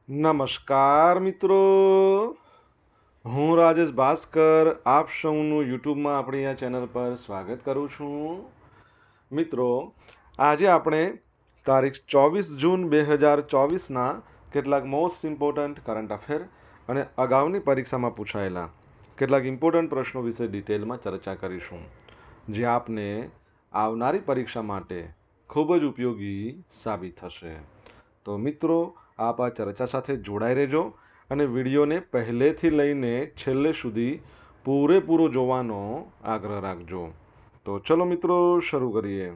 નમસ્કાર મિત્રો, હું રાજેશ ભાસ્કર આપ સૌનું યુટ્યુબમાં આપણી આ ચેનલ પર સ્વાગત કરું છું. મિત્રો, આજે આપણે તારીખ 24 જૂન 2024ના કેટલાક મોસ્ટ ઇમ્પોર્ટન્ટ કરંટ અફેર અને અગાઉની પરીક્ષામાં પૂછાયેલા કેટલાક ઇમ્પોર્ટન્ટ પ્રશ્નો વિશે ડિટેલમાં ચર્ચા કરીશું, જે આપને આવનારી પરીક્ષા માટે ખૂબ જ ઉપયોગી સાબિત થશે. તો મિત્રો, આપ આ ચર્ચા સાથે જોડાઈ રહેજો અને વિડીયોને પહેલેથી લઈને છેલ્લે સુધી પૂરેપૂરો જોવાનો આગ્રહ રાખજો. તો ચલો મિત્રો, શરૂ કરીએ.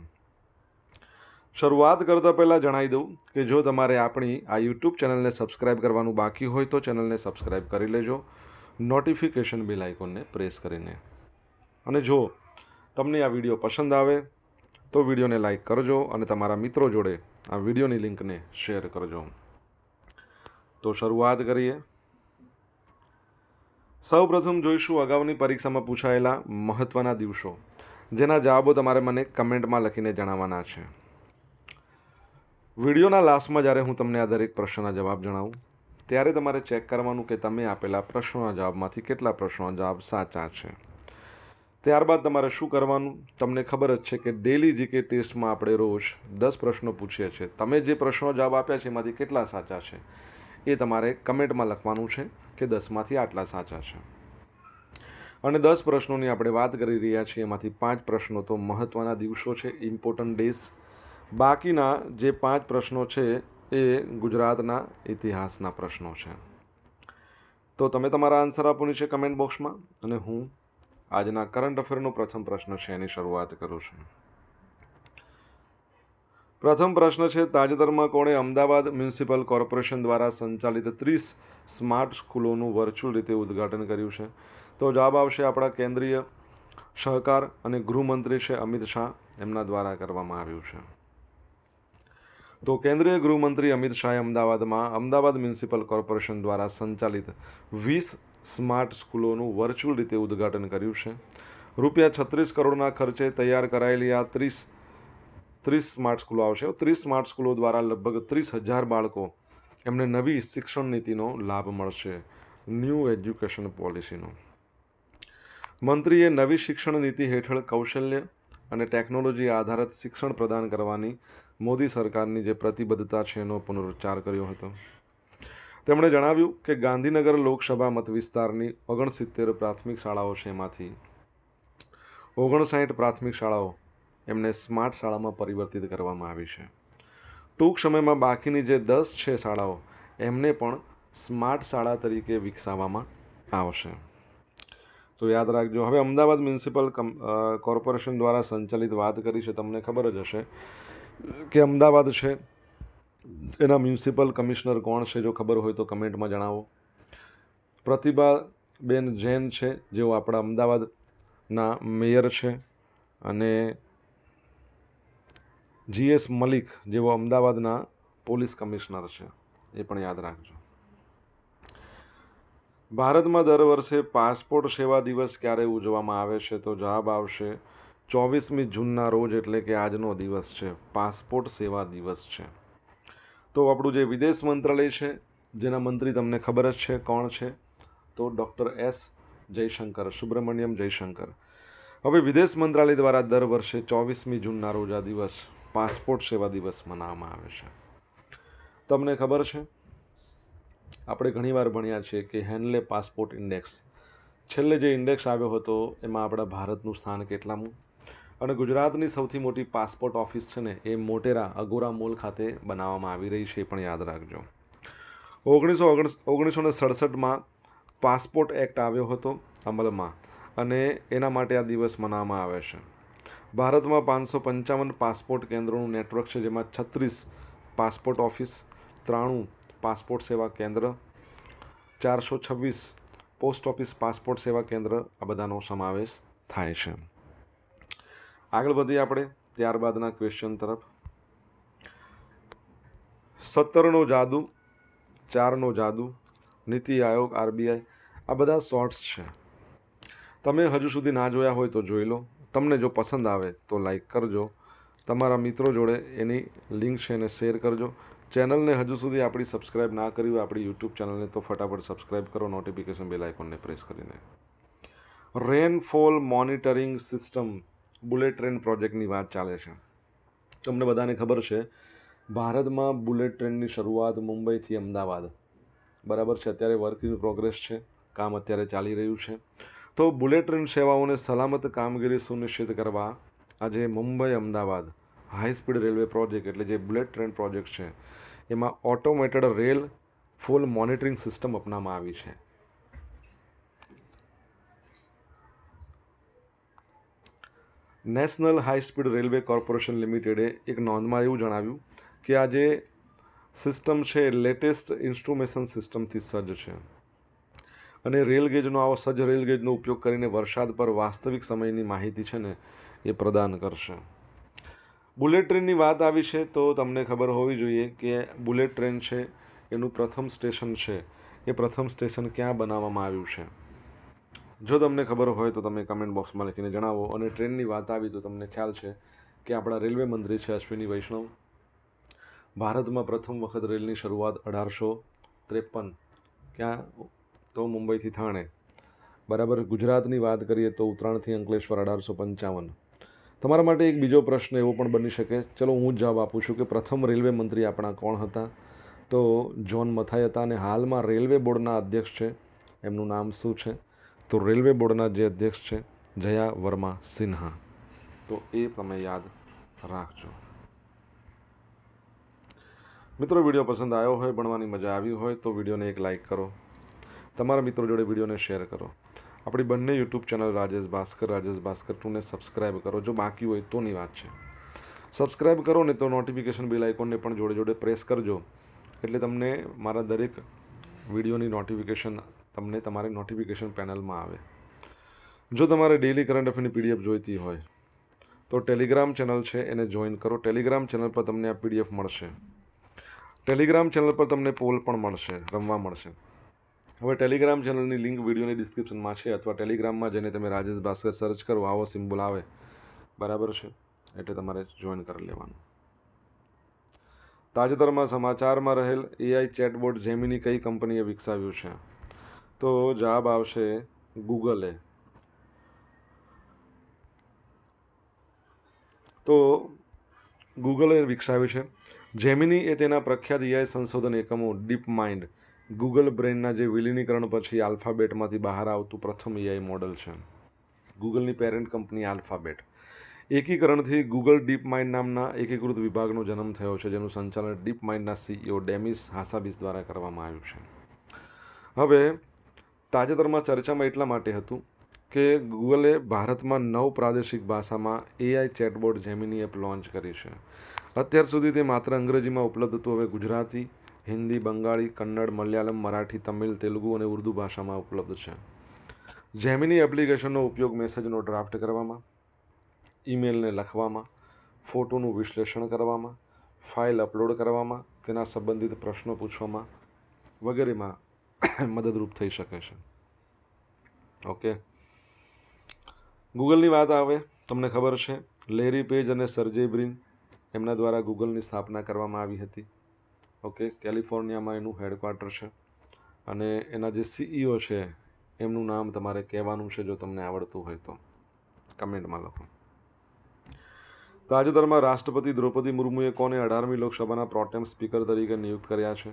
શરૂઆત કરતાં પહેલાં જણાવી દઉં કે જો તમારે આપણી આ યુટ્યુબ ચેનલને સબસ્ક્રાઈબ કરવાનું બાકી હોય તો ચેનલને સબસ્ક્રાઈબ કરી લેજો, નોટિફિકેશન બેલ આઇકોનને પ્રેસ કરીને. અને જો તમને આ વિડીયો પસંદ આવે તો વિડીયોને લાઈક કરજો અને તમારા મિત્રો જોડે આ વિડીયોની લિંકને શેર કરજો. તો શરૂઆત કરીએ. સૌપ્રથમ જોઈશું અગાઉની પરીક્ષામાં પૂછાયેલા મહત્ત્વના દિવસો, જેના જવાબો તમારે મને કમેન્ટમાં લખીને જણાવવાના છે. વિડીયોના લાસ્ટમાં જ્યારે હું તમને આ દરેક પ્રશ્નના જવાબ જણાવું ત્યારે તમારે ચેક કરવાનું કે તમે આપેલા પ્રશ્નોના જવાબમાંથી કેટલા પ્રશ્નોના જવાબ સાચા છે. ત્યારબાદ તમારે શું કરવાનું, તમને ખબર જ છે કે ડેલી જીકે ટેસ્ટમાં આપણે રોજ 10 પ્રશ્નો પૂછીએ છીએ. તમે જે પ્રશ્નો જવાબ આપ્યા છે એમાંથી કેટલા સાચા છે એ તમારે કમેન્ટમાં લખવાનું છે કે 10માંથી આટલા સાચા છે. અને 10 પ્રશ્નોની આપણે વાત કરી રહ્યા છીએ, એમાંથી 5 પ્રશ્નો તો મહત્ત્વના દિવસો છે, ઇમ્પોર્ટન્ટ ડેઝ. બાકીના જે 5 પ્રશ્નો છે એ ગુજરાતના ઇતિહાસના પ્રશ્નો છે. તો તમે તમારા આન્સર આપવાની છે કમેન્ટ બોક્સમાં, અને હું આજના કરંટ અફેરનો પ્રથમ પ્રશ્ન છે એની શરૂઆત કરું છું. પ્રથમ પ્રશ્ન છે, તાજેતરમાં કોણે અમદાવાદ મ્યુનિસિપલ કોર્પોરેશન દ્વારા સંચાલિત 30 સ્માર્ટ સ્કૂલોનું વર્ચ્યુઅલ રીતે ઉદ્ઘાટન કર્યું છે? તો જવાબ આવશે આપણા કેન્દ્રીય સહકાર અને ગૃહમંત્રી છે અમિત શાહ, એમના દ્વારા કરવામાં આવ્યું છે. તો કેન્દ્રીય ગૃહમંત્રી અમિત શાહે અમદાવાદમાં અમદાવાદ મ્યુનિસિપલ કોર્પોરેશન દ્વારા સંચાલિત 20 સ્માર્ટ સ્કૂલોનું વર્ચ્યુઅલ રીતે ઉદ્ઘાટન કર્યું છે. ₹36 કરોડના ખર્ચે તૈયાર કરાયેલી આ 30 સ્માર્ટ સ્કૂલો આવશે. 30 સ્માર્ટ સ્કૂલો દ્વારા લગભગ 30,000 બાળકો એમને નવી શિક્ષણ નીતિનો લાભ મળશે, ન્યૂ એજ્યુકેશન પોલિસીનો. મંત્રીએ નવી શિક્ષણ નીતિ હેઠળ કૌશલ્ય અને ટેકનોલોજી આધારિત શિક્ષણ પ્રદાન કરવાની મોદી સરકારની જે પ્રતિબદ્ધતા છે એનો પુનરુચ્ચાર કર્યો હતો. તેમણે જણાવ્યું કે ગાંધીનગર લોકસભા મત વિસ્તારની 69 પ્રાથમિક શાળાઓ છે, એમાંથી 59 પ્રાથમિક શાળાઓ એમને સ્માર્ટ શાળામાં પરિવર્તિત કરવામાં આવી છે. ટૂંક સમયમાં બાકીની જે 10 છે શાળાઓ એમને પણ સ્માર્ટ શાળા તરીકે વિકસાવવામાં આવશે. તો યાદ રાખજો. હવે અમદાવાદ મ્યુનિસિપલ કોર્પોરેશન દ્વારા સંચાલિત વાત કરી છે, તમને ખબર જ હશે કે અમદાવાદ છે એના મ્યુનિસિપલ કમિશનર કોણ છે? જો ખબર હોય તો કમેન્ટમાં જણાવો. પ્રતિભાબેન જૈન છે, જેઓ આપણા અમદાવાદના મેયર છે, અને GS મલિક જેઓ અમદાવાદના પોલીસ કમિશનર છે, એ પણ યાદ રાખજો. ભારતમાં દર વર્ષે પાસપોર્ટ સેવા દિવસ ક્યારે ઉજવવામાં આવે છે? તો જવાબ આવશે 24મી જૂનના રોજ, એટલે કે આજનો દિવસ છે, પાસપોર્ટ સેવા દિવસ છે. તો આપણું જે વિદેશ મંત્રાલય છે, જેના મંત્રી તમને ખબર જ છે કોણ છે, તો ડૉક્ટર S જયશંકર, સુબ્રમણ્યમ જયશંકર. હવે વિદેશ મંત્રાલય દ્વારા દર વર્ષે 24મી જૂનના રોજ આ દિવસ પાસપોર્ટ સેવા દિવસ મનાવવામાં આવે છે. તમને ખબર છે, આપણે ઘણીવાર ભણ્યા છીએ કે હેનલે પાસપોર્ટ ઇન્ડેક્સ, છેલ્લે જે ઇન્ડેક્સ આવ્યો હતો એમાં આપણા ભારતનું સ્થાન કેટલામું? અને ગુજરાતની સૌથી મોટી પાસપોર્ટ ઓફિસ છે ને એ મોટેરા અગોરા મોલ ખાતે બનાવવામાં આવી રહી છે, એ પણ યાદ રાખજો. 1967માં પાસપોર્ટ એક્ટ આવ્યો હતો અમલમાં, અને એના માટે આ દિવસ મનાવવામાં આવે છે. ભારતમાં 555 પાસપોર્ટ કેન્દ્રોનું નેટવર્ક છે, જેમાં 36 પાસપોર્ટ ઓફિસ, 93 પાસપોર્ટ સેવા કેન્દ્ર, 426 પોસ્ટ ઓફિસ પાસપોર્ટ સેવા કેન્દ્ર, આ બધાનો સમાવેશ થાય છે. આગળ વધીએ આપણે ત્યારબાદના ક્વેશ્ચન તરફ. 17નો જાદુ, 4નો જાદુ, નીતિ આયોગ, RBI, આ બધા શોર્ટ્સ છે. તમે હજુ સુધી ના જોયા હોય તો જોઈ લો. તમને જો પસંદ આવે તો લાઈક કરજો, તમારા મિત્રો જોડે એની લિંક છે એને શેર કરજો, ચેનલને હજુ સુધી આપણી સબસ્ક્રાઇબ ના કરી હોય આપણી યુટ્યુબ ચેનલને તો ફટાફટ સબસ્ક્રાઇબ કરો, નોટિફિકેશન બેલ આઇકોનને પ્રેસ કરીને. Rainfall monitoring system bullet train પ્રોજેક્ટની વાત ચાલે છે. તમને બધાને ખબર છે ભારતમાં બુલેટ ટ્રેનની શરૂઆત મુંબઈથી અમદાવાદ બરાબર છે. અત્યારે વર્ક ઇન પ્રોગ્રેસ છે, કામ અત્યારે ચાલી રહ્યું છે. તો બુલેટ ટ્રેન સેવાઓને સલામત કામગીરી સુનિશ્ચિત કરવા આજે Mumbai Ahmedabad high speed railway project એટલે જે બુલેટ ટ્રેન પ્રોજેક્ટ છે એમાં automated rainfall monitoring system અપનાવવામાં આવી છે. National high speed railway corporation લિમિટેડે એક નોંધમાં એવું જણાવ્યું કે આ જે સિસ્ટમ છે લેટેસ્ટ ઇન્સ્ટ્રુમેશન સિસ્ટમથી સજ્જ છે અને રેલગેજનો આવો સજ્જ રેલગેજનો ઉપયોગ કરીને વરસાદ પર વાસ્તવિક સમયની માહિતી છે ને એ પ્રદાન કરશે. બુલેટ ટ્રેનની વાત આવી છે તો તમને ખબર હોવી જોઈએ કે બુલેટ ટ્રેન છે એનું પ્રથમ સ્ટેશન છે એ પ્રથમ સ્ટેશન ક્યાં બનાવવામાં આવ્યું છે. જો તમને ખબર હોય તો તમે કમેન્ટ બોક્સમાં લખીને જણાવો. અને ટ્રેનની વાત આવી તો તમને ખ્યાલ છે કે આપણા રેલવે મંત્રી છે અશ્વિની વૈષ્ણવ ભારતમાં પ્રથમ વખત રેલની શરૂઆત 1853 ક્યાં તો મુંબઈથી થાણે બરાબર. ગુજરાતની વાત કરીએ તો ઉત્તરાયણથી અંકલેશ્વર 1855. તમારા માટે એક બીજો પ્રશ્ન એવો પણ બની શકે, ચલો હું જવાબ આપું છું કે પ્રથમ રેલવે મંત્રી આપણા કોણ હતા? તો જોન મથાઈ હતા. અને હાલમાં રેલવે બોર્ડના અધ્યક્ષ છે, એમનું નામ શું છે? તો રેલવે બોર્ડના જે અધ્યક્ષ છે જયા વર્મા સિન્હા. તો એ તમે યાદ રાખજો. મિત્રો, વિડીયો પસંદ આવ્યો હોય, ભણવાની મજા આવી હોય તો વિડીયોને એક લાઇક કરો, તમારા મિત્રો જોડે વિડીયોને શેર કરો. આપણી બંને યુટ્યુબ ચેનલ રાજેશ ભાસ્કર 2ને સબસ્ક્રાઈબ કરો. જો બાકી હોય તોની વાત છે. સબસ્ક્રાઈબ કરો ને તો નોટિફિકેશન બેલ આઇકોનને પણ જોડે જોડે પ્રેસ કરજો એટલે તમને મારા દરેક વિડીયોની નોટિફિકેશન તમને તમારી નોટિફિકેશન પેનલમાં આવે. જો તમારે ડેઇલી કરંટ અફેરની પીડીએફ જોઈતી હોય તો ટેલિગ્રામ ચેનલ છે એને જોઈન કરો. ટેલિગ્રામ ચેનલ પર તમને આ પીડીએફ મળશે. ટેલિગ્રામ ચેનલ પર તમને પોલ પણ મળશે, રમવા મળશે. હવે ટેલિગ્રામ ચેનલની લિંક વિડીયોની ડિસ્ક્રિપ્શનમાં છે અથવા ટેલિગ્રામમાં જઈને તમે રાજેશ ભાસ્કર સર્ચ કરો, આવો સિમ્બોલ આવે બરાબર છે, એટલે તમારે જોઈન કરી લેવાનું. તાજેતરમાં સમાચારમાં રહેલ એઆઈ ચેટબોટ જેમિની કઈ કંપનીએ વિકસાવ્યું છે? તો જવાબ આવશે ગૂગલે. તો ગૂગલે વિકસાવ્યું છે. જેમિની એ તેના પ્રખ્યાત એઆઈ સંશોધન એકમો ડીપ માઇન્ડ ગૂગલ બ્રેઇનના જે વિલીનીકરણ પછી આલ્ફાબેટમાંથી બહાર આવતું પ્રથમ એઆઈ મોડલ છે. ગૂગલની પેરેન્ટ કંપની આલ્ફાબેટ. એકીકરણથી ગૂગલ ડીપ માઇન્ડ નામના એકીકૃત વિભાગનો જન્મ થયો છે જેનું સંચાલન ડીપ માઇન્ડના સીઈઓ ડેમિસ હાસાબિસ દ્વારા કરવામાં આવ્યું છે. હવે તાજેતરમાં ચર્ચામાં એટલા માટે હતું કે ગૂગલે ભારતમાં 9 પ્રાદેશિક ભાષામાં AI chatbot Gemini app launch કરી છે. અત્યાર સુધી તે માત્ર અંગ્રેજીમાં ઉપલબ્ધ હતું, હવે ગુજરાતી, હિન્દી, બંગાળી, કન્નડ, મલયાલમ, મરાઠી, તમિલ, તેલુગુ અને ઉર્દુ ભાષામાં ઉપલબ્ધ છે. જેમિની એપ્લિકેશનનો ઉપયોગ મેસેજનો ડ્રાફ્ટ કરવામાં, ઈમેલને લખવામાં, ફોટોનું વિશ્લેષણ કરવામાં, ફાઇલ અપલોડ કરવામાં, તેના સંબંધિત પ્રશ્નો પૂછવામાં વગેરેમાં મદદરૂપ થઈ શકે છે. ઓકે, ગૂગલની વાત આવે, તમને ખબર છે લેરી પેજ અને સર્જે બ્રિન એમના દ્વારા ગૂગલની સ્થાપના કરવામાં આવી હતી. ઓકે, કેલિફોર્નિયામાં એનું હેડક્વાર્ટર છે અને એના જે સીઈઓ છે એમનું નામ તમારે કહેવાનું છે જો તમને આવડતું હોય તો કમેન્ટમાં લખો. તાજેતરમાં રાષ્ટ્રપતિ દ્રૌપદી મુર્મુએ કોને 18મી લોકસભાના પ્રોટેમ સ્પીકર તરીકે નિયુક્ત કર્યા છે?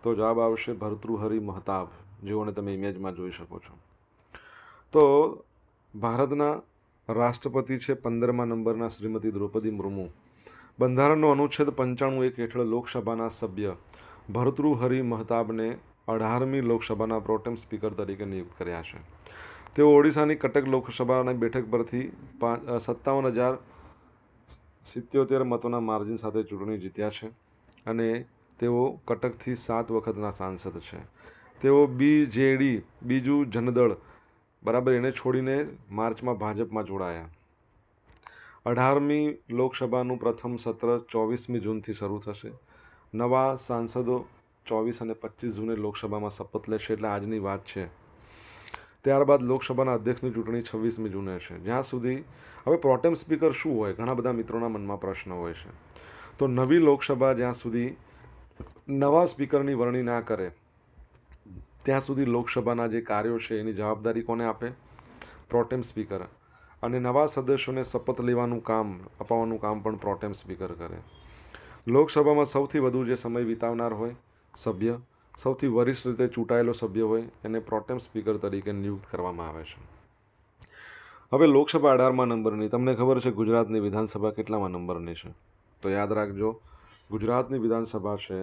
તો જવાબ આવશે ભર્તૃહરિ મહતાબ, જેઓને તમે ઇમેજમાં જોઈ શકો છો. તો ભારતના રાષ્ટ્રપતિ છે 15મા નંબરના શ્રીમતી દ્રૌપદી મુર્મુ. બંધારણનો અનુચ્છેદ 95(1) હેઠળ લોકસભાના સભ્ય ભર્તૃહરિ મહતાબને 18મી લોકસભાના પ્રોટેમ સ્પીકર તરીકે નિયુક્ત કર્યા છે. તેઓ ઓડિશાની કટક લોકસભાની બેઠક પરથી 57,077 મતોના માર્જિન સાથે ચૂંટણી જીત્યા છે અને તેઓ કટકથી 7 વખતના સાંસદ છે. તેઓ બીજેડી બીજુ જનદળ બરાબર એને છોડીને માર્ચમાં ભાજપમાં જોડાયા. 18મી લોકસભાનું પ્રથમ સત્ર 24મી જૂનથી શરૂ થશે. નવા સાંસદો 24 અને 25 જૂને લોકસભામાં શપથ લેશે, એટલે આજની વાત છે. ત્યારબાદ લોકસભાના અધ્યક્ષની ચૂંટણી 26મી જૂને છે. જ્યાં સુધી હવે પ્રોટેમ સ્પીકર શું હોય, ઘણા બધા મિત્રોના મનમાં પ્રશ્ન હોય છે. તો નવી લોકસભા જ્યાં સુધી નવા સ્પીકરની વરણી ના કરે ત્યાં સુધી લોકસભાના જે કાર્યો છે એની જવાબદારી કોને આપે? Pro tem speaker. અને નવા સદસ્યોને શપથ લેવાનું કામ અપાવવાનું કામ પણ પ્રોટેમ સ્પીકર કરે. લોકસભામાં સૌથી વધુ જે સમય વિતાવનાર હોય સભ્ય, સૌથી વરિષ્ઠ રીતે ચૂંટાયેલો સભ્ય હોય એને પ્રોટેમ સ્પીકર તરીકે નિયુક્ત કરવામાં આવે છે. હવે લોકસભા 18મા નંબરની. તમને ખબર છે ગુજરાતની વિધાનસભા કેટલામા નંબરની છે? તો યાદ રાખજો, ગુજરાતની વિધાનસભા છે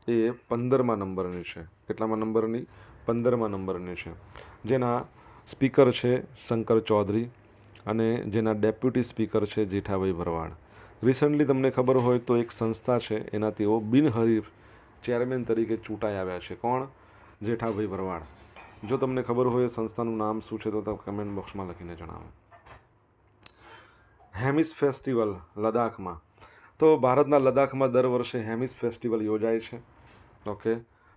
એ 15મા નંબરની છે. કેટલામા નંબરની? 15મા નંબરની છે. જેના સ્પીકર છે શંકર ચૌધરી અને જેના ડેપ્યુટી સ્પીકર છે જેઠાભાઈ ભરવાડ. રિસન્ટલી તમને ખબર હોય તો એક સંસ્થા છે એના તેઓ બિનહરીફ ચેરમેન તરીકે ચૂંટાઈ આવ્યા છે. કોણ? જેઠાભાઈ ભરવાડ. જો તમને ખબર હોય સંસ્થાનું નામ શું છે તો તમે કમેન્ટ બોક્સમાં લખીને જણાવો. હેમિસ ફેસ્ટિવલ લદ્દાખમાં. તો ભારતના લદ્દાખમાં દર વર્ષે હેમિસ ફેસ્ટિવલ યોજાય છે. ઓકે,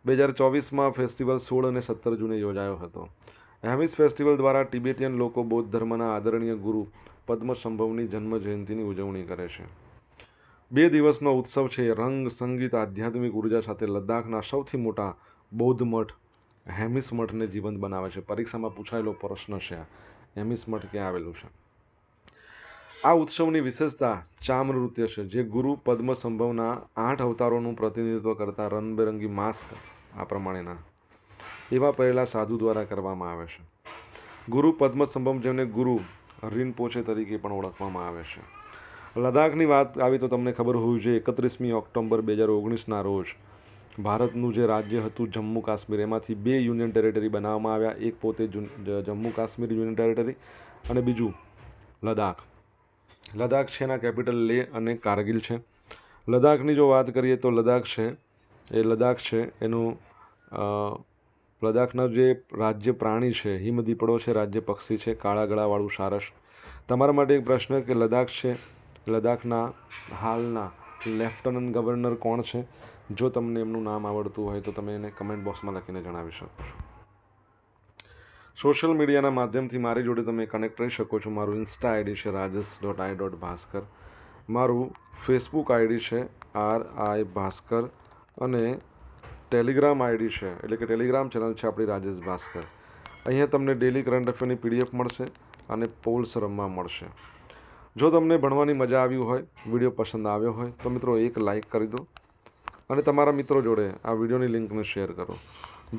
2024માં ફેસ્ટિવલ 16 અને 17 જૂને યોજાયો હતો. હેમિસ ફેસ્ટિવલ દ્વારા તિબેટિયન લોકો બૌદ્ધ ધર્મના આદરણીય ગુરુ પદ્મસંભવની જન્મ જયંતિની ઉજવણી કરે છે. 2 દિવસનો ઉત્સવ છે. રંગ, સંગીત, આધ્યાત્મિક ઉર્જા સાથે લદ્દાખના સૌથી મોટા બૌદ્ધ મઠ હેમિસ મઠને જીવંત બનાવે છે. પરીક્ષામાં પૂછાયેલો પ્રશ્ન છે આ. હેમિસ મઠ ક્યાં આવેલું છે? આ ઉત્સવની વિશેષતા ચામ નૃત્ય છે, જે ગુરુ પદ્મસંભવના 8 અવતારોનું પ્રતિનિધિત્વ કરતા રંગબેરંગી માસ્ક આ પ્રમાણેના એવા પહેલા સાધુ દ્વારા કરવામાં આવે છે. ગુરુ પદ્મસંભવ, જેમને ગુરુ રિનપોચે તરીકે પણ ઓળખવામાં આવે છે. લદ્દાખની વાત આવી તો તમને ખબર હોવી જોઈએ 31મી ઓક્ટોબર 2019ના રોજ ભારતનું જે રાજ્ય હતું જમ્મુ કાશ્મીર, એમાંથી 2 યુનિયન ટેરેટરી બનાવવામાં આવ્યા. એક પોતે જમ્મુ કાશ્મીર યુનિયન ટેરેટરી અને બીજું લદ્દાખ. લદ્દાખ છે એના કેપિટલ લેહ અને કારગિલ છે. લદ્દાખની જો વાત કરીએ તો લદ્દાખ છે એનું લદ્દાખના જે રાજ્ય પ્રાણી છે હિમદીપડો છે, રાજ્ય પક્ષી છે કાળા ગળાવાળું સારસ. તમારા માટે એક પ્રશ્ન કે લદ્દાખ છે, લદ્દાખના હાલના લેફ્ટનન્ટ ગવર્નર કોણ છે? જો તમને એમનું નામ આવડતું હોય તો તમે એને કમેન્ટ બોક્સમાં લખીને જણાવી શકો છો. સોશિયલ મીડિયાના માધ્યમથી મારી જોડે તમે કનેક્ટ રહી શકો છો. મારું ઇન્સ્ટા આઈડી છે rajesh.i.bhaskar. મારું ફેસબુક આઈડી છે RI ભાસ્કર અને ટેલિગ્રામ આઈડી છે એટલે કે ટેલિગ્રામ ચેનલ છે આપણી રાજેશ ભાસ્કર. અહીંયા તમને ડેલી કરંટ અફેરની PDF મળશે અને પોલ્સ રમવા મળશે. જો તમને ભણવાની મજા આવી હોય, વિડીયો પસંદ આવ્યો હોય તો મિત્રો એક લાઇક કરી દો અને તમારા મિત્રો જોડે આ વિડીયોની લિંકને શેર કરો.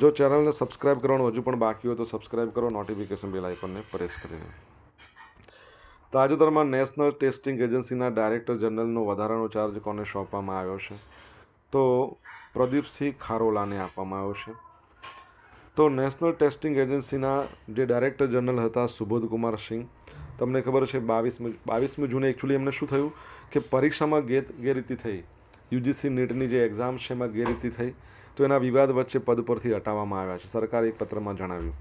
જો ચેનલને સબસ્ક્રાઇબ કરવાનું હજુ પણ બાકી હોય તો સબસ્ક્રાઇબ કરો, નોટિફિકેશન બેલ આઇકોનને પ્રેસ કરીને. તાજેતરમાં નેશનલ ટેસ્ટિંગ એજન્સીના ડાયરેક્ટર જનરલનો વધારાનો ચાર્જ કોને સોંપવામાં આવ્યો છે? તો પ્રદીપસિંહ ખારોલાને આપવામાં આવ્યો છે. તો નેશનલ ટેસ્ટિંગ એજન્સીના જે ડાયરેક્ટર જનરલ હતા સુબોધ કુમાર સિંહ, તમને ખબર છે 22મી જૂને એકચ્યુઅલી એમને શું થયું કે પરીક્ષામાં ગેરરીતિ થઈ. UGC નીટની જે એક્ઝામ છે એમાં ગેરરીતિ થઈ તો એના વિવાદ વચ્ચે પદ પરથી હટાવવામાં આવ્યા છે, સરકારે એક પત્રમાં જણાવ્યું.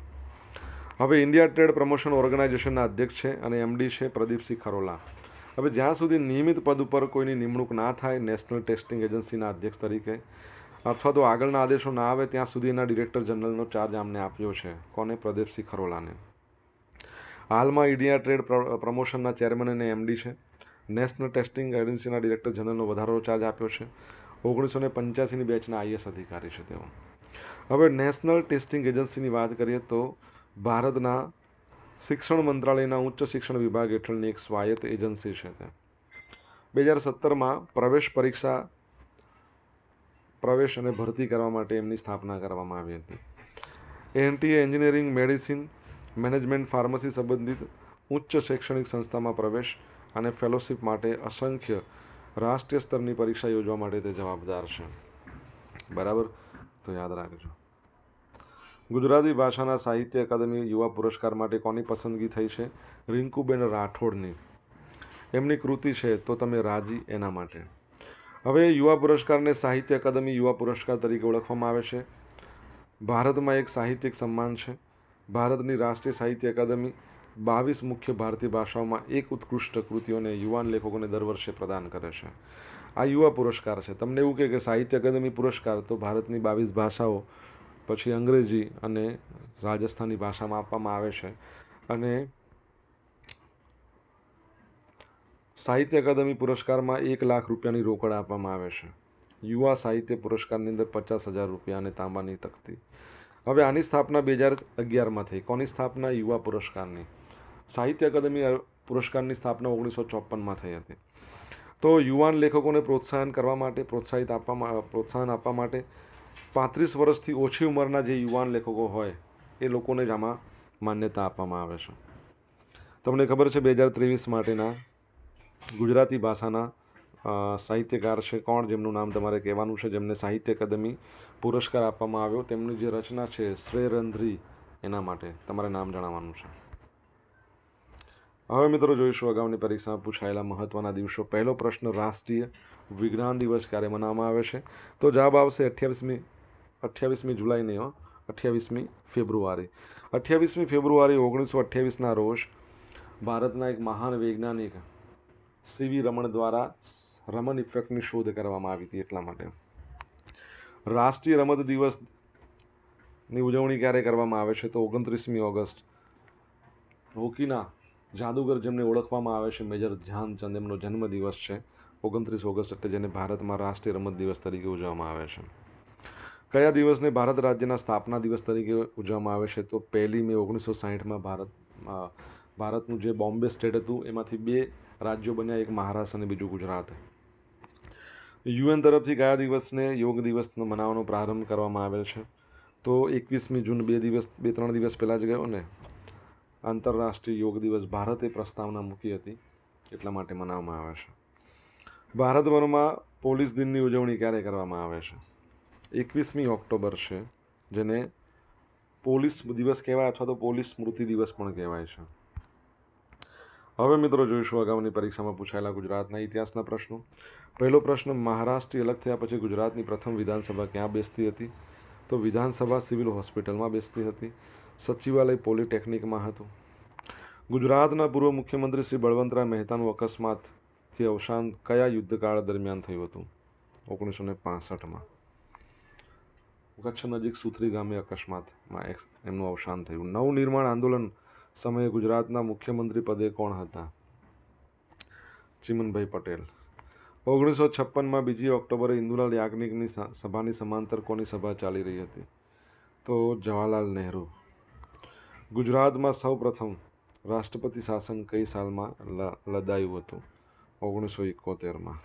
હવે ઇન્ડિયા ટ્રેડ પ્રમોશન ઓર્ગેનાઇઝેશનના અધ્યક્ષ છે અને MD છે પ્રદીપસિંહ ખરોલા. હવે જ્યાં સુધી નિયમિત પદ ઉપર કોઈની નિમણૂક ના થાય નેશનલ ટેસ્ટિંગ એજન્સીના અધ્યક્ષ તરીકે અથવા તો આગળના આદેશો ના આવે ત્યાં સુધી એના ડિરેક્ટર જનરલનો ચાર્જ આમને આપ્યો છે. કોને? પ્રદીપસિંહ ખરોલાને. હાલમાં ઇન્ડિયા ટ્રેડ પ્રમોશનના ચેરમેન અને MD છે. નેશનલ ટેસ્ટિંગ એજન્સીના ડિરેક્ટર જનરલનો વધારાનો ચાર્જ આપ્યો છે. 1985ની બેચના IS અધિકારી છે તેઓ. હવે નેશનલ ટેસ્ટિંગ એજન્સીની વાત કરીએ તો ભારતના શિક્ષણ મંત્રાલયના ઉચ્ચ શિક્ષણ વિભાગ હેઠળની એક સ્વાયત્ત એજન્સી છે. તે 2017માં પ્રવેશ અને ભરતી કરવા માટે એમની સ્થાપના કરવામાં આવી હતી. NTA engineering, medicine, management, pharmacy સંબંધિત ઉચ્ચ શૈક્ષણિક સંસ્થામાં પ્રવેશ અને ફેલોશિપ માટે અસંખ્ય રાષ્ટ્રીય સ્તરની પરીક્ષા યોજવા માટે તે જવાબદાર છે. બરાબર, તો યાદ રાખજો. ગુજરાતી ભાષાના સાહિત્ય અકાદમી યુવા પુરસ્કાર માટે કોની પસંદગી થઈ છે? રિંકુબેન રાઠોડની. એમની કૃતિ છે તો તમે રાજી, એના માટે. હવે યુવા પુરસ્કારને સાહિત્ય અકાદમી યુવા પુરસ્કાર તરીકે ઓળખવામાં આવે છે. ભારતમાં એક સાહિત્યિક સન્માન છે. ભારતની રાષ્ટ્રીય સાહિત્ય અકાદમી 22 મુખ્ય ભારતીય ભાષાઓમાં એક ઉત્કૃષ્ટ કૃતિઓને યુવાન લેખકોને દર વર્ષે પ્રદાન કરે છે. આ યુવા પુરસ્કાર છે. તમને એવું કહે કે સાહિત્ય અકાદમી પુરસ્કાર તો ભારતની 22 ભાષાઓ પછી અંગ્રેજી અને રાજસ્થાની ભાષામાં આપવામાં આવે છે અને સાહિત્ય અકાદમી પુરસ્કારમાં 1 લાખ રૂપિયાની રોકડ આપવામાં આવે છે. યુવા સાહિત્ય પુરસ્કારની અંદર 50,000 રૂપિયા અને તાંબાની તકતી. હવે આની સ્થાપના 2011માં થઈ. કોની સ્થાપના? યુવા પુરસ્કારની. સાહિત્ય અકાદમી પુરસ્કારની સ્થાપના 1954માં થઈ હતી. તો યુવાન લેખકોને પ્રોત્સાહન આપવા માટે 35 વર્ષથી ઓછી ઉંમરના જે યુવાન લેખકો હોય એ લોકોને જ આમાં માન્યતા આપવામાં આવે છે. તમને ખબર છે 2023 માટેના ગુજરાતી ભાષાના સાહિત્યકાર છે કોણ, જેમનું નામ તમારે કહેવાનું છે, જેમને સાહિત્ય અકાદમી પુરસ્કાર આપવામાં આવ્યો. તેમની જે રચના છે શ્રેરંધ્રી, એના માટે તમારે નામ જણાવવાનું છે. હવે મિત્રો જોઈશું અગાઉની પરીક્ષામાં પૂછાયેલા મહત્વના દિવસો. પહેલો પ્રશ્ન, રાષ્ટ્રીય વિજ્ઞાન દિવસ ક્યારે મનાવવામાં આવે છે? તો જવાબ આવશે 28મી જુલાઈ નહીં, 28મી ફેબ્રુઆરી. 28મી ફેબ્રુઆરી 1928ના રોજ ભારતના એક મહાન વૈજ્ઞાનિક સીવી રમણ દ્વારા રમન ઇફેક્ટની શોધ કરવામાં આવી હતી. એટલા માટે રાષ્ટ્રીય રમત દિવસની ઉજવણી ક્યારે કરવામાં આવે છે? તો 29મી ઓગસ્ટ. હોકીના જાદુગર જેમને ઓળખવામાં આવે છે મેજર ધ્યાનચંદ, એમનો જન્મદિવસ છે 29 ઓગસ્ટ, એટલે જેને ભારતમાં રાષ્ટ્રીય રમત દિવસ તરીકે ઉજવવામાં આવે છે. કયા દિવસને ભારત રાજ્યના સ્થાપના દિવસ તરીકે ઉજવવામાં આવે છે? તો 1 મે 1960માં ભારતનું જે બોમ્બે સ્ટેટ હતું એમાંથી 2 રાજ્યો બન્યા, એક મહારાષ્ટ્ર અને બીજું ગુજરાત. યુએન તરફથી કયા દિવસને યોગ દિવસનો મનાવવાનો પ્રારંભ કરવામાં આવેલ છે? તો 21મી જૂન, 2-3 દિવસ પહેલાં જ ગયો ને, આંતરરાષ્ટ્રીય યોગ દિવસ ભારતે પ્રસ્તાવના મૂકી હતી, એટલા માટે મનાવવામાં આવે છે. ભારતભરમાં પોલીસ દિનની ઉજવણી ક્યારે કરવામાં આવે છે? 21મી ઓક્ટોબર છે, જેને પોલીસ દિવસ કહેવાય અથવા તો પોલીસ સ્મૃતિ દિવસ પણ કહેવાય છે. હવે મિત્રો જોઈશું અગાઉની પરીક્ષામાં પૂછાયેલા ગુજરાતના ઇતિહાસના પ્રશ્નો. પહેલો પ્રશ્ન, મહારાષ્ટ્રથી અલગ થયા પછી ગુજરાતની પ્રથમ વિધાનસભા ક્યાં બેસતી હતી? તો વિધાનસભા સિવિલ હોસ્પિટલમાં બેસતી હતી. સચિવાલય પોલિટેકનિકમાં હતું. ગુજરાતના પૂર્વ મુખ્યમંત્રી શ્રી બળવંતરાય મહેતાનું અકસ્માતથી અવસાન કયા યુદ્ધકાળ દરમિયાન થયું હતું? 1965માં. કચ્છ નજીક સુથરી ગામે અકસ્માતમાં એમનું અવસાન થયું. નવનિર્માણ આંદોલન સમયે ગુજરાતના મુખ્યમંત્રી પદે કોણ હતા? ચિમનભાઈ પટેલ. 1956માં 2 ઓક્ટોબરે ઇન્દુલાલ યાજ્ઞિકની સભાની સમાંતર કોની સભા ચાલી રહી હતી? તો જવાહરલાલ નહેરુ. ગુજરાતમાં સૌ પ્રથમ રાષ્ટ્રપતિ શાસન કઈ સાલમાં લદાયું હતું? 1971માં.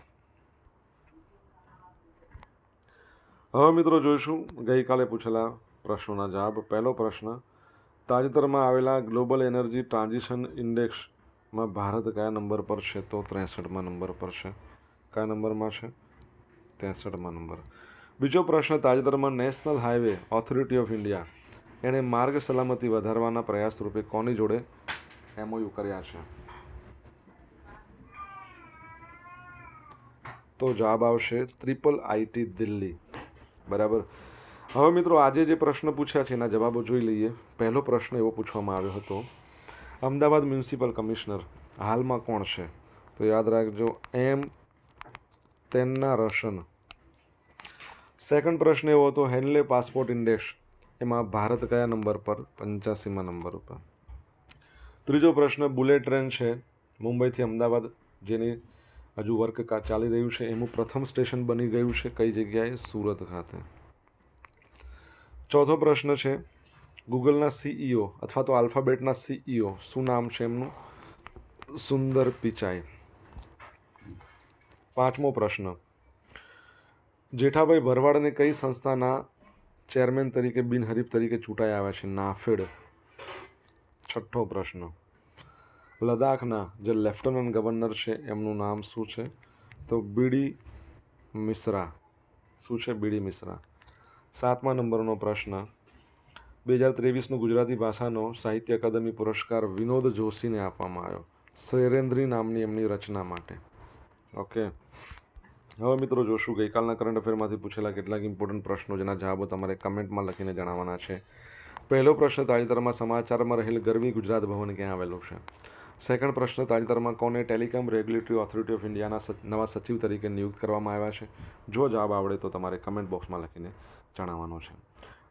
હવે મિત્રો જોઈશું ગઈકાલે પૂછેલા પ્રશ્નોના જવાબ. પહેલો પ્રશ્ન, તાજેતરમાં આવેલા ગ્લોબલ એનર્જી ટ્રાન્ઝિશન ઇન્ડેક્સમાં ભારત કયા નંબર પર છે? તો 63મા નંબર પર છે. કયા નંબરમાં છે? 63મા નંબર. બીજો પ્રશ્ન, તાજેતરમાં national highway authority of India એણે માર્ગ સલામતી વધારવાના પ્રયાસ રૂપે કોની જોડે MOU કર્યા છે? તો જવાબ આવશે IIIT દિલ્હી. બરાબર. હવે મિત્રો આજે જે પ્રશ્ન પૂછ્યા છે એના જવાબો જોઈ લઈએ. પહેલો પ્રશ્ન એવો પૂછવામાં આવ્યો હતો, અમદાવાદ મ્યુનિસિપલ કમિશનર હાલમાં કોણ છે? તો યાદ રાખજો, M. તેન્નારસન. સેકન્ડ પ્રશ્ન એવો હતો, હેન્લે પાસપોર્ટ ઇન્ડેક્સ એમાં ભારત કયા નંબર પર? 85મા નંબર ઉપર. ત્રીજો પ્રશ્ન, બુલેટ ટ્રેન છે મુંબઈથી અમદાવાદ જેની હજુ વર્ક ચાલી રહ્યું છે, એનું પ્રથમ સ્ટેશન બની ગયું છે કઈ જગ્યાએ? સુરત ખાતે. ચોથો પ્રશ્ન છે, ગૂગલના CEO અથવા તો આલ્ફાબેટના CEO શું નામ છે એમનું? સુંદર પિચાઈ. પાંચમો પ્રશ્ન, જેઠાભાઈ ભરવાડને કઈ સંસ્થાના ચેરમેન તરીકે બિનહરીફ તરીકે ચૂંટાઈ આવ્યા છે? નાફેડ. છઠ્ઠો પ્રશ્ન, લદ્દાખના જે લેફ્ટનન્ટ ગવર્નર છે એમનું નામ શું છે? તો બીડી મિશ્રા. શું છે? બીડી મિશ્રા. 7મા નંબરનો પ્રશ્ન, 2023નો ગુજરાતી ભાષાનો સાહિત્ય અકાદમી પુરસ્કાર વિનોદ જોશીને આપવામાં આવ્યો શ્રેરેન્દ્રી નામની એમની રચના માટે. ઓકે. હવે મિત્રો જોશું ગઈકાલના કરંટ અફેરમાંથી પૂછેલા કેટલાક ઇમ્પોર્ટન્ટ પ્રશ્નો જેના જવાબો તમારે કમેન્ટમાં લખીને જણાવવાના છે. પહેલો પ્રશ્ન, તાજેતરમાં સમાચારમાં રહેલ ગરવી ગુજરાત ભવન ક્યાં આવેલું છે? સેકન્ડ પ્રશ્ન, તાજેતરમાં કોને ટેલિકોમ રેગ્યુલેટરી ઓથોરિટી ઓફ ઇન્ડિયાના નવા સચિવ તરીકે નિયુક્ત કરવામાં આવ્યા છે? જો જવાબ આવડે તો તમારે કમેન્ટ બોક્સમાં લખીને જણાવવાનો છે.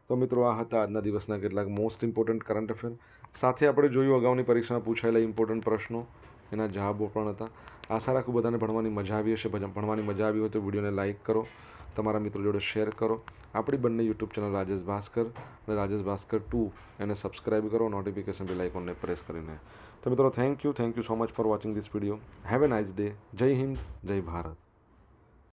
તો મિત્રો આ હતા આજના દિવસના કેટલાક મોસ્ટ ઇમ્પોર્ટન્ટ કરંટ અફેર. સાથે આપણે જોયું અગાઉની પરીક્ષામાં પૂછાયેલા ઇમ્પોર્ટન્ટ પ્રશ્નો, એના જવાબો પણ હતા. આશા રાખું બધાને ભણવાની મજા આવી હશે. ભણવાની મજા આવી હોય તો વિડીયોને લાઇક કરો તમારા મિત્રો જોડે શેર કરો. આપણી બંને યુટ્યુબ ચેનલ રાજેશ ભાસ્કર અને રાજેશ ભાસ્કર 2 એને સબસ્ક્રાઈબ કરો, નોટિફિકેશન બેલ આઇકોનને પ્રેસ કરીને. તો મિત્રો thank you so much for watching this video. Have a nice day. જય હિન્દ, જય ભારત.